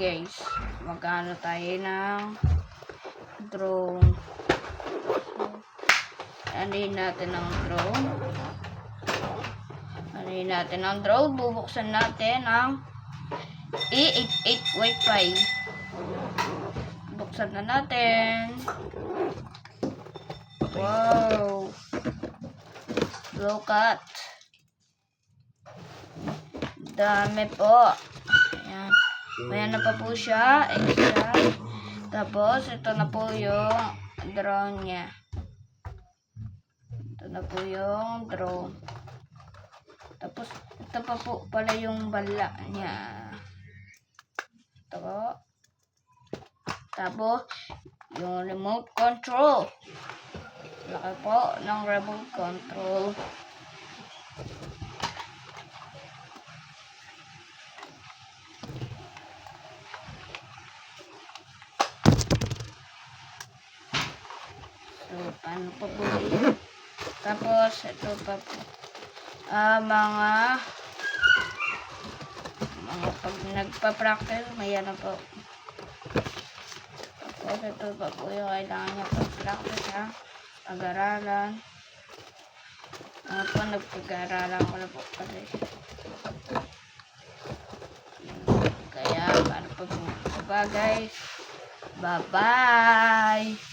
guys, magkano tayo ng drone. Anuhin natin ang drone. Bubuksan natin ang E88 Wi-Fi. Buksan na natin. Wow. Look at. Dami po. Ayan. Ayan na pa po siya. Extra. Tapos, ito na po yung drone niya. Ito na po yung drone. Tapos, ito pa po pala yung bala niya. Ito po. Tapos, yung remote control. Laki po ng remote control. So, paano po po yun? Tapos, ito pa po. Mga pag nagpa-practice, may ano po. Tapos, ito pa po yung kailangan niya pag-practice, ha? Pag-aralan. Po, nagpag-aralan ko na po kasi. Kaya, paano po po ba, guys? Bye-bye!